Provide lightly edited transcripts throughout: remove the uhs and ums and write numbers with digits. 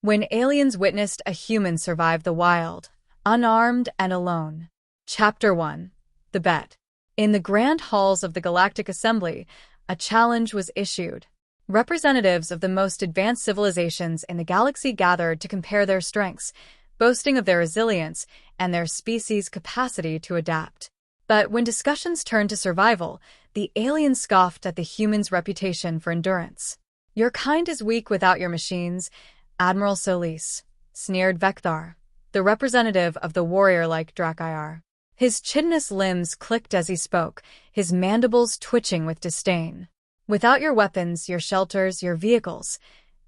When aliens witnessed a human survive the wild, unarmed and alone. Chapter 1. The Bet. In the grand halls of the Galactic Assembly, a challenge was issued. Representatives of the most advanced civilizations in the galaxy gathered to compare their strengths, boasting of their resilience and their species' capacity to adapt. But when discussions turned to survival, the aliens scoffed at the humans' reputation for endurance. "Your kind is weak without your machines, Admiral Solis," sneered Vecthar, the representative of the warrior-like Drachyr. His chitinous limbs clicked as he spoke, his mandibles twitching with disdain. "Without your weapons, your shelters, your vehicles,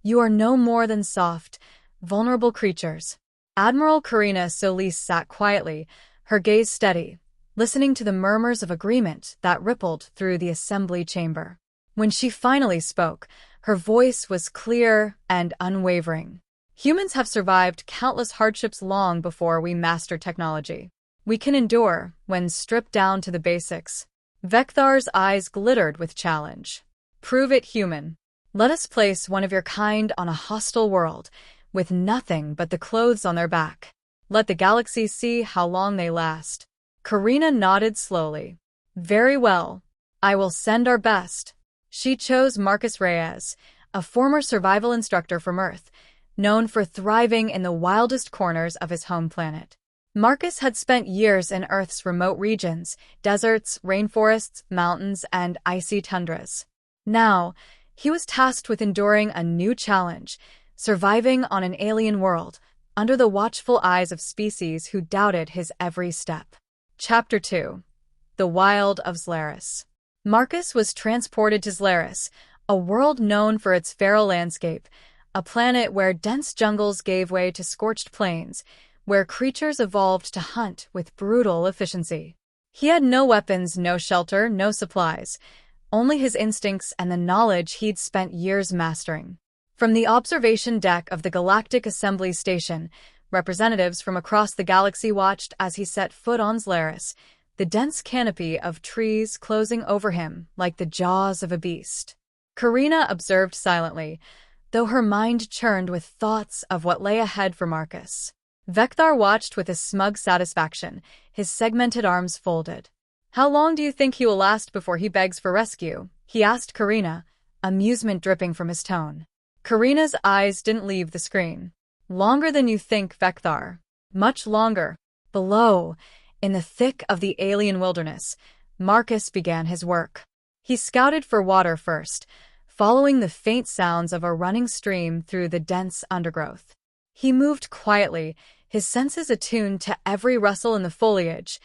you are no more than soft, vulnerable creatures." Admiral Karina Solis sat quietly, her gaze steady, listening to the murmurs of agreement that rippled through the assembly chamber. When she finally spoke, her voice was clear and unwavering. "Humans have survived countless hardships long before we master technology. We can endure when stripped down to the basics." Vecthar's eyes glittered with challenge. "Prove it, human. Let us place one of your kind on a hostile world, with nothing but the clothes on their back. Let the galaxy see how long they last." Karina nodded slowly. "Very well. I will send our best." She chose Marcus Reyes, a former survival instructor from Earth, known for thriving in the wildest corners of his home planet. Marcus had spent years in Earth's remote regions, deserts, rainforests, mountains, and icy tundras. Now, he was tasked with enduring a new challenge, surviving on an alien world, under the watchful eyes of species who doubted his every step. Chapter 2. The Wild of Zlaris. Marcus was transported to Zlaris, a world known for its feral landscape, a planet where dense jungles gave way to scorched plains, where creatures evolved to hunt with brutal efficiency. He had no weapons, no shelter, no supplies, only his instincts and the knowledge he'd spent years mastering. From the observation deck of the Galactic Assembly station, representatives from across the galaxy watched as he set foot on Zlaris, the dense canopy of trees closing over him like the jaws of a beast. Karina observed silently, though her mind churned with thoughts of what lay ahead for Marcus. Vecthar watched with a smug satisfaction, his segmented arms folded. "How long do you think he will last before he begs for rescue?" he asked Karina, amusement dripping from his tone. Karina's eyes didn't leave the screen. "Longer than you think, Vecthar. Much longer." Below, in the thick of the alien wilderness, Marcus began his work. He scouted for water first, following the faint sounds of a running stream through the dense undergrowth. He moved quietly, his senses attuned to every rustle in the foliage,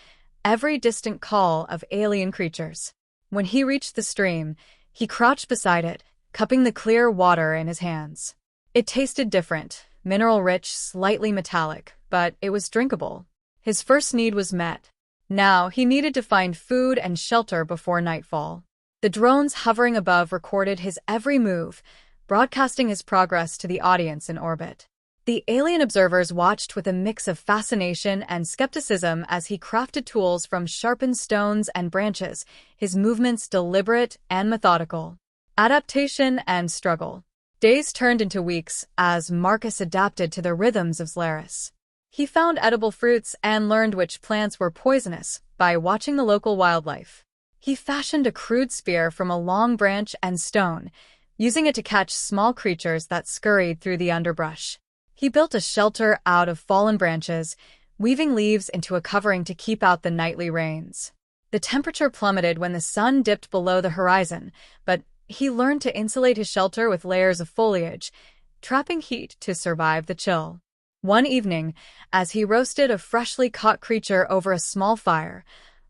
every distant call of alien creatures. When he reached the stream, he crouched beside it, cupping the clear water in his hands. It tasted different, mineral-rich, slightly metallic, but it was drinkable. His first need was met. Now he needed to find food and shelter before nightfall. The drones hovering above recorded his every move, broadcasting his progress to the audience in orbit. The alien observers watched with a mix of fascination and skepticism as he crafted tools from sharpened stones and branches, his movements deliberate and methodical. Adaptation and struggle. Days turned into weeks as Marcus adapted to the rhythms of Zlaris. He found edible fruits and learned which plants were poisonous by watching the local wildlife. He fashioned a crude spear from a long branch and stone, using it to catch small creatures that scurried through the underbrush. He built a shelter out of fallen branches, weaving leaves into a covering to keep out the nightly rains. The temperature plummeted when the sun dipped below the horizon, but he learned to insulate his shelter with layers of foliage, trapping heat to survive the chill. One evening, as he roasted a freshly caught creature over a small fire,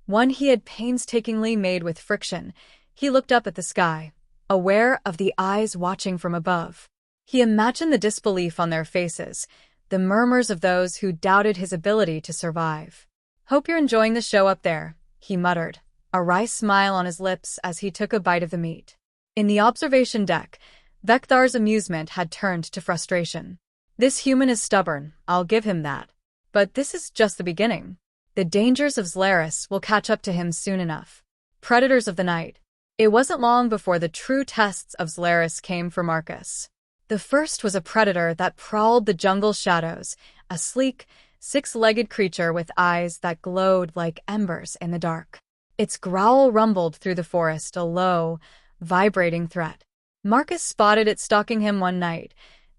one he had painstakingly made with friction, he looked up at the sky, aware of the eyes watching from above. He imagined the disbelief on their faces, the murmurs of those who doubted his ability to survive. "Hope you're enjoying the show up there," he muttered, a wry smile on his lips as he took a bite of the meat. In the observation deck, Vecthar's amusement had turned to frustration. "This human is stubborn, I'll give him that. But this is just the beginning. The dangers of Zlaris will catch up to him soon enough." Predators of the night. It wasn't long before the true tests of Zlaris came for Marcus. The first was a predator that prowled the jungle shadows, a sleek, six-legged creature with eyes that glowed like embers in the dark. Its growl rumbled through the forest, a low, vibrating threat. Marcus spotted it stalking him one night,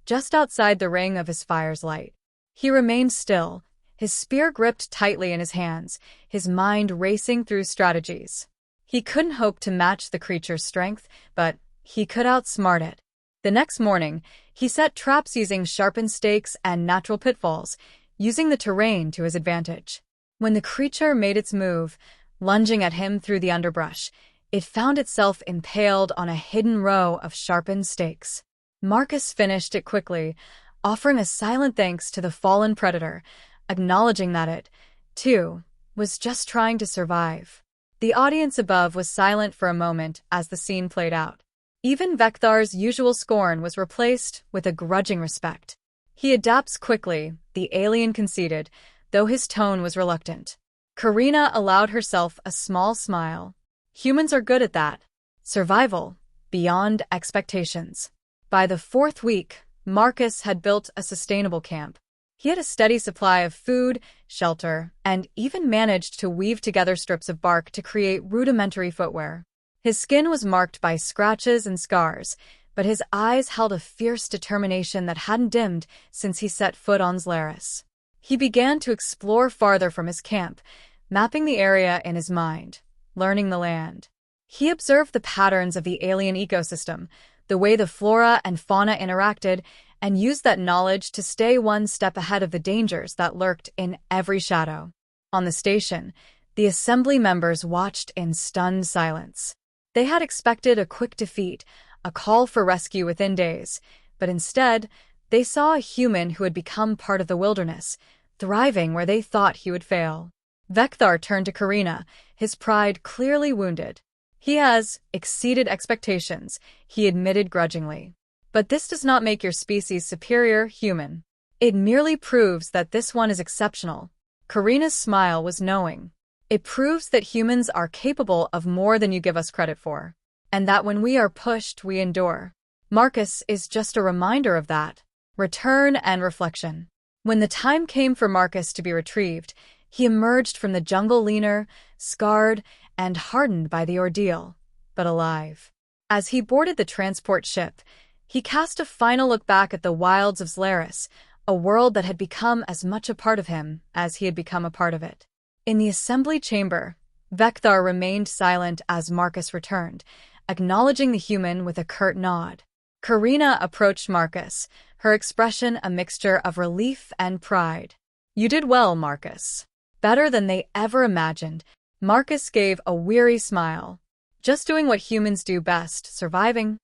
just outside the ring of his fire's light. He remained still, his spear gripped tightly in his hands, his mind racing through strategies. He couldn't hope to match the creature's strength, but he could outsmart it. The next morning, he set traps using sharpened stakes and natural pitfalls, using the terrain to his advantage. When the creature made its move, lunging at him through the underbrush, it found itself impaled on a hidden row of sharpened stakes. Marcus finished it quickly, offering a silent thanks to the fallen predator, acknowledging that it, too, was just trying to survive. The audience above was silent for a moment as the scene played out. Even Vekthar's usual scorn was replaced with a grudging respect. He adapts quickly, the alien conceded, though his tone was reluctant. Karina allowed herself a small smile. Humans are good at that. Survival, beyond expectations. By the fourth week, Marcus had built a sustainable camp. He had a steady supply of food, shelter, and even managed to weave together strips of bark to create rudimentary footwear. His skin was marked by scratches and scars, but his eyes held a fierce determination that hadn't dimmed since he set foot on Zlaris. He began to explore farther from his camp, mapping the area in his mind, learning the land. He observed the patterns of the alien ecosystem, the way the flora and fauna interacted, and used that knowledge to stay one step ahead of the dangers that lurked in every shadow. On the station, the assembly members watched in stunned silence. They had expected a quick defeat, a call for rescue within days, but instead, they saw a human who had become part of the wilderness, thriving where they thought he would fail. Vekthar turned to Karina, his pride clearly wounded. He has exceeded expectations, he admitted grudgingly. But this does not make your species superior, human. It merely proves that this one is exceptional. Karina's smile was knowing. It proves that humans are capable of more than you give us credit for, and that when we are pushed, we endure. Marcus is just a reminder of that. Return and reflection. When the time came for Marcus to be retrieved, he emerged from the jungle leaner, scarred, and hardened by the ordeal, but alive. As he boarded the transport ship, he cast a final look back at the wilds of Zlaris, a world that had become as much a part of him as he had become a part of it. In the assembly chamber, Vekthar remained silent as Marcus returned, acknowledging the human with a curt nod. Karina approached Marcus, her expression a mixture of relief and pride. "You did well, Marcus. Better than they ever imagined." Marcus gave a weary smile. "Just doing what humans do best, surviving."